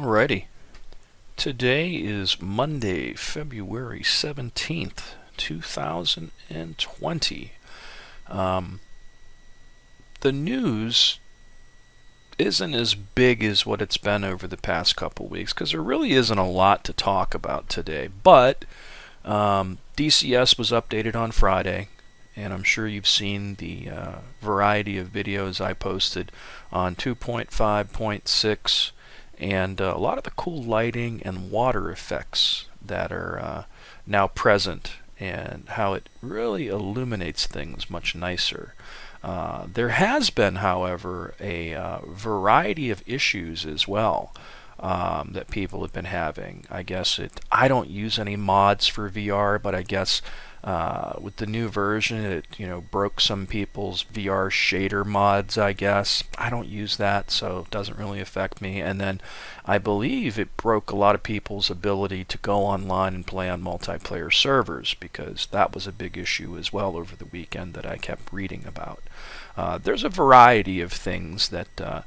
Alrighty. Today is Monday, February 17th, 2020. The news isn't as big as what it's been over the past couple weeks because there really isn't a lot to talk about today. But DCS was updated on Friday, and I'm sure you've seen the variety of videos I posted on 2.5.6 and a lot of the cool lighting and water effects that are now present and how it really illuminates things much nicer. There has been, however, a variety of issues as well that people have been having. I don't use any mods for VR, but I guess with the new version, it broke some people's VR shader mods. I guess I don't use that, so it doesn't really affect me. And then I believe it broke a lot of people's ability to go online and play on multiplayer servers, because that was a big issue as well over the weekend that I kept reading about. There's a variety of things that the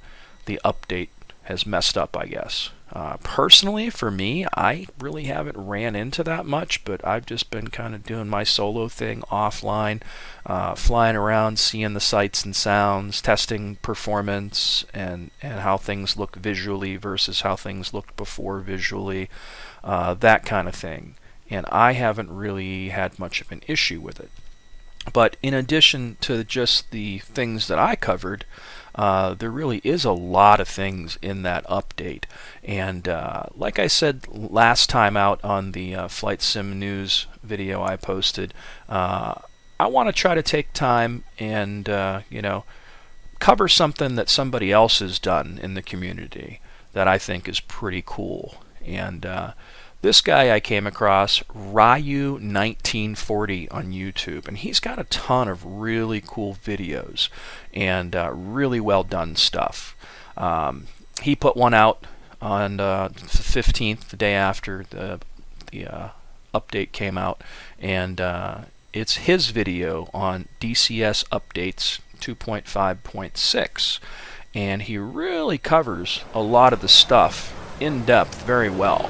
update has messed up, I guess. Personally, for me, I really haven't ran into that much, but I've just been kind of doing my solo thing offline, flying around, seeing the sights and sounds, testing performance and how things look visually versus how things looked before visually, that kind of thing. And I haven't really had much of an issue with it. But in addition to just the things that I covered, there really is a lot of things in that update. And like I said last time out on the Flight Sim News video I posted, I want to try to take time and cover something that somebody else has done in the community that I think is pretty cool. And this guy I came across, Ryu1940 on YouTube, and he's got a ton of really cool videos and really well done stuff. He put one out on the 15th, the day after the update came out, and it's his video on DCS updates 2.5.6, and he really covers a lot of the stuff in depth very well.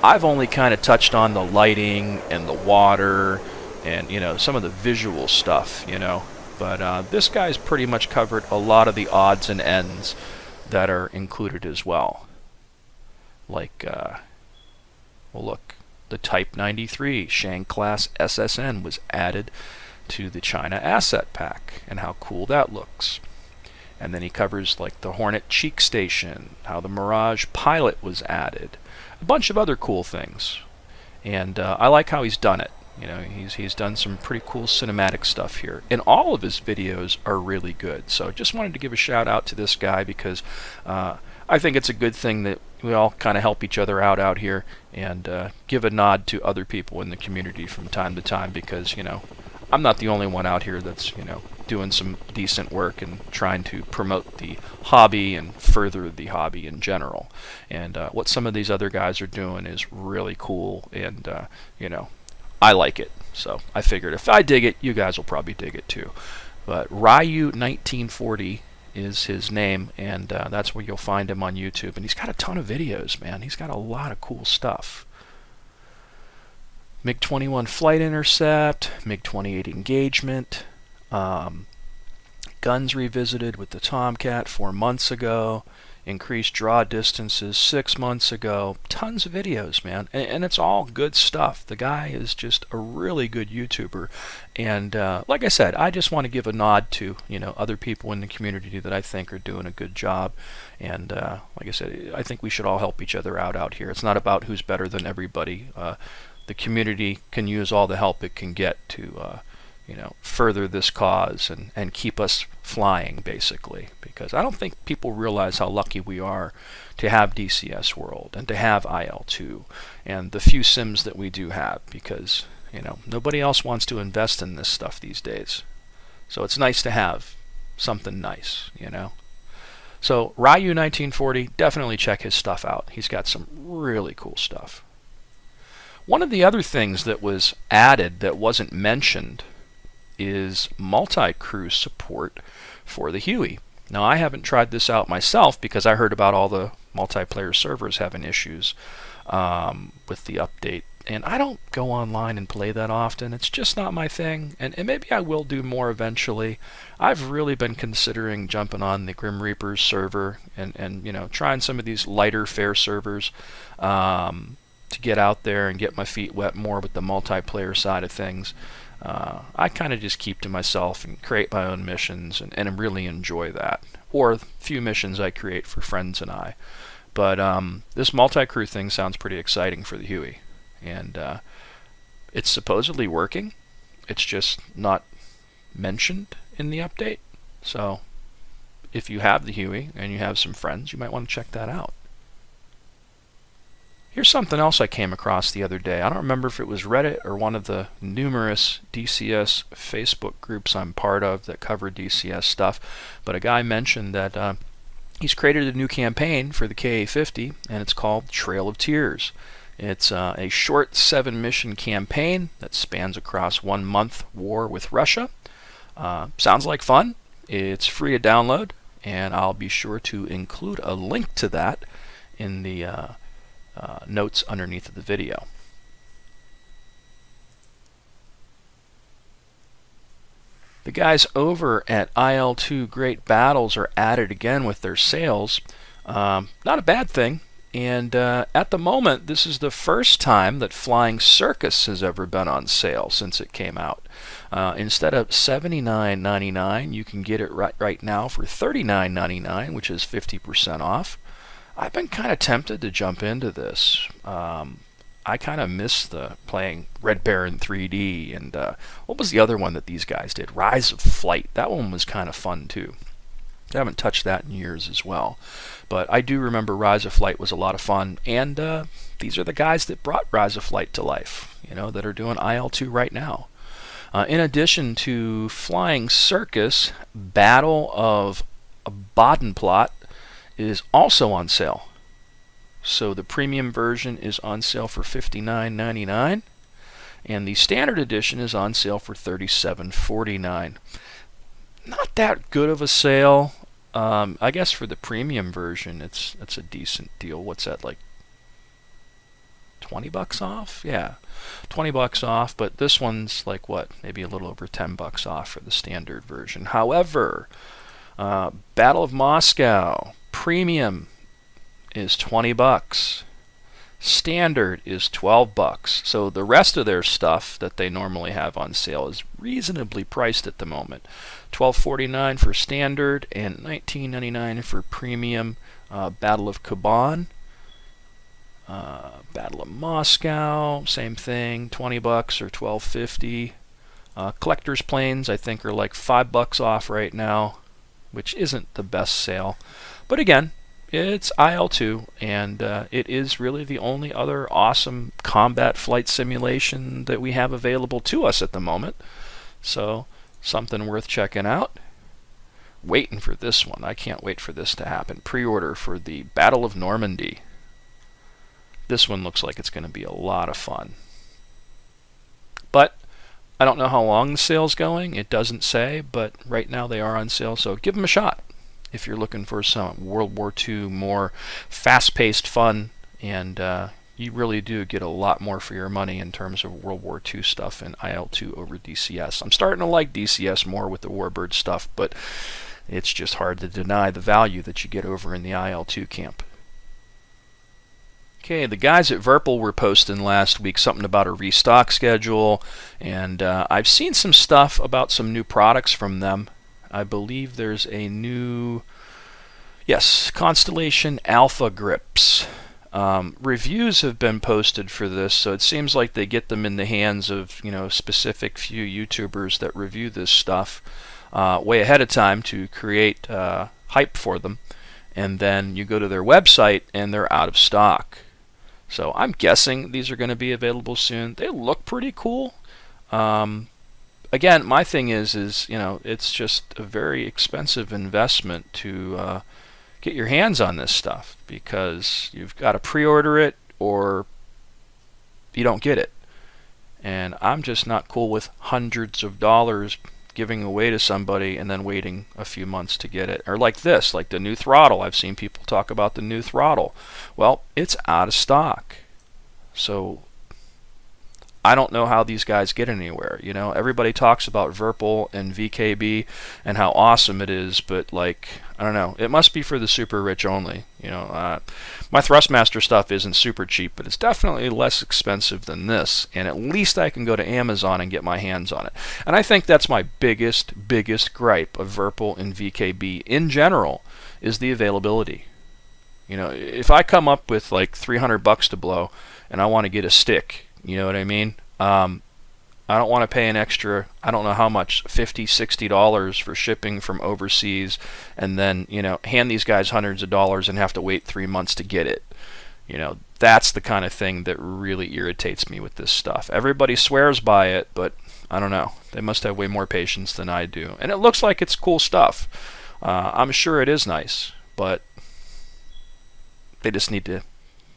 I've only kind of touched on the lighting and the water and some of the visual stuff, but this guy's pretty much covered a lot of the odds and ends that are included as well. Like, well, look, the Type 93 Shang class SSN was added to the China asset pack and how cool that looks. And then he covers like the Hornet Cheek Station, how the Mirage Pilot was added, a bunch of other cool things. And I like how he's done it. He's done some pretty cool cinematic stuff here. And all of his videos are really good. So just wanted to give a shout out to this guy because I think it's a good thing that we all kind of help each other out here and give a nod to other people in the community from time to time, because, I'm not the only one out here that's, doing some decent work and trying to promote the hobby and further the hobby in general. And what some of these other guys are doing is really cool, and I like it. So I figured if I dig it, you guys will probably dig it too. But Ryu1940 is his name, and that's where you'll find him on YouTube. And he's got a ton of videos, man. He's got a lot of cool stuff. MiG-21 flight intercept, MiG-28 engagement, guns revisited with the Tomcat 4 months ago, increased draw distances 6 months ago, tons of videos, man, and it's all good stuff. The guy is just a really good YouTuber, and like I said, I just want to give a nod to other people in the community that I think are doing a good job. And like I said, I think we should all help each other out here. It's not about who's better than everybody. The community can use all the help it can get to further this cause and keep us flying, basically, because I don't think people realize how lucky we are to have DCS World and to have IL2 and the few sims that we do have, because nobody else wants to invest in this stuff these days. So it's nice to have something nice, So Ryu1940, definitely check his stuff out. He's got some really cool stuff. One of the other things that was added that wasn't mentioned is multi-crew support for the Huey. Now, I haven't tried this out myself because I heard about all the multiplayer servers having issues with the update. And I don't go online and play that often. It's just not my thing. And maybe I will do more eventually. I've really been considering jumping on the Grim Reapers server and trying some of these lighter fare servers to get out there and get my feet wet more with the multiplayer side of things. I kind of just keep to myself and create my own missions and really enjoy that. Or the few missions I create for friends and I. But this multi-crew thing sounds pretty exciting for the Huey. And it's supposedly working. It's just not mentioned in the update. So if you have the Huey and you have some friends, you might want to check that out. Here's something else I came across the other day. I don't remember if it was Reddit or one of the numerous DCS Facebook groups I'm part of that cover DCS stuff, but a guy mentioned that he's created a new campaign for the KA-50, and it's called Trail of Tears. It's a short 7-mission campaign that spans across 1 month war with Russia. Sounds like fun. It's free to download, and I'll be sure to include a link to that in the notes underneath of the video. The guys over at IL2 Great Battles are at it again with their sales. Not a bad thing. And at the moment, this is the first time that Flying Circus has ever been on sale since it came out. Instead of $79.99, you can get it right now for $39.99, which is 50% off. I've been kind of tempted to jump into this. I kind of miss the playing Red Baron 3D, and what was the other one that these guys did? Rise of Flight. That one was kind of fun too. I haven't touched that in years as well. But I do remember Rise of Flight was a lot of fun, and these are the guys that brought Rise of Flight to life, that are doing IL2 right now. In addition to Flying Circus, Battle of Bodenplatte is also on sale. So the premium version is on sale for $59.99, and the standard edition is on sale for $37.49. Not that good of a sale. I guess for the premium version, it's a decent deal. What's that, like $20 off? Yeah, $20 off. But this one's like what? Maybe a little over $10 off for the standard version. However, Battle of Moscow premium is $20. Standard is $12. So the rest of their stuff that they normally have on sale is reasonably priced at the moment. $12.49 for standard and $19.99 for premium. Battle of Kuban, Battle of Moscow, same thing, $20 or $12.50. Collector's Planes I think are like $5 off right now, which isn't the best sale. But again, it's IL2, and it is really the only other awesome combat flight simulation that we have available to us at the moment. So, something worth checking out. Waiting for this one. I can't wait for this to happen. Pre-order for the Battle of Normandy. This one looks like it's going to be a lot of fun. But I don't know how long the sale's going. It doesn't say, but right now they are on sale, so give them a shot if you're looking for some World War II more fast-paced fun, and you really do get a lot more for your money in terms of World War II stuff in IL2 over DCS. I'm starting to like DCS more with the Warbird stuff, but it's just hard to deny the value that you get over in the IL2 camp. Okay, the guys at Virpil were posting last week something about a restock schedule, and I've seen some stuff about some new products from them. I believe there's a new, Constillation Alpha grips. Reviews have been posted for this, so it seems like they get them in the hands of specific few YouTubers that review this stuff way ahead of time to create hype for them, and then you go to their website and they're out of stock. So I'm guessing these are going to be available soon. They look pretty cool. Again, my thing is it's just a very expensive investment to get your hands on this stuff, because you've got to pre-order it or you don't get it. And I'm just not cool with hundreds of dollars giving away to somebody and then waiting a few months to get it. Or like this, like the new throttle. I've seen people talk about the new throttle. Well, it's out of stock. So I don't know how these guys get anywhere. You know, everybody talks about Virpil and VKB and how awesome it is, but like, I don't know, it must be for the super rich only. You know, my Thrustmaster stuff isn't super cheap, but it's definitely less expensive than this, and at least I can go to Amazon and get my hands on it. And I think that's my biggest gripe of Virpil and VKB in general, is the availability. You know, if I come up with like $300 to blow and I want to get a stick, you know what I mean? I don't want to pay an extra, I don't know how much, $50, $60 for shipping from overseas, and then, you know, hand these guys hundreds of dollars and have to wait 3 months to get it. You know, that's the kind of thing that really irritates me with this stuff. Everybody swears by it, but I don't know. They must have way more patience than I do. And it looks like it's cool stuff. I'm sure it is nice, but they just need to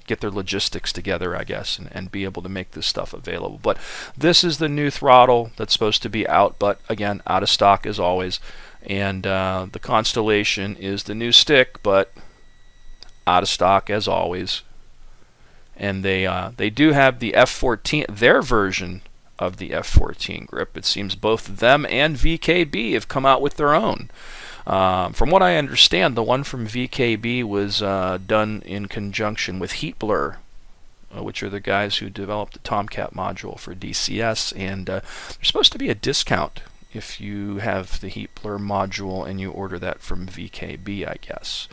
get their logistics together, I guess, and be able to make this stuff available. But this is the new throttle that's supposed to be out, but again, out of stock as always. And the Constillation is the new stick, but out of stock as always. And they do have the F14, their version of the F14 grip. It seems both them and VKB have come out with their own. From what I understand, the one from VKB was done in conjunction with Heat Blur, which are the guys who developed the Tomcat module for DCS, and there's supposed to be a discount if you have the Heat Blur module and you order that from VKB, I guess.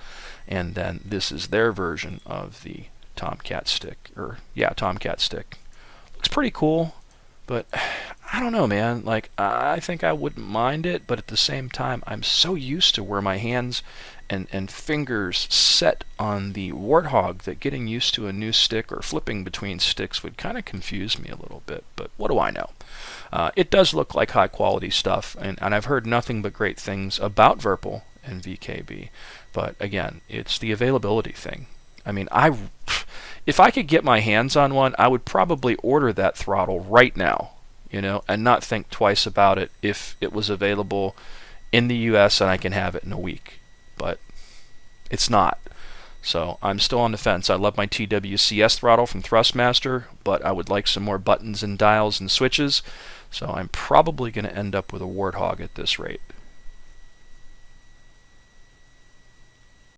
And then this is their version of the Tomcat stick, Tomcat stick. Looks pretty cool, but I don't know, man. Like, I think I wouldn't mind it, but at the same time, I'm so used to where my hands and fingers set on the Warthog that getting used to a new stick or flipping between sticks would kind of confuse me a little bit. But what do I know? It does look like high quality stuff, and I've heard nothing but great things about Virpil and VKB. But again, it's the availability thing. I mean, if I could get my hands on one, I would probably order that throttle right now, you know, and not think twice about it if it was available in the US and I can have it in a week. But it's not. So I'm still on the fence. I love my TWCS throttle from Thrustmaster, but I would like some more buttons and dials and switches. So I'm probably going to end up with a Warthog at this rate.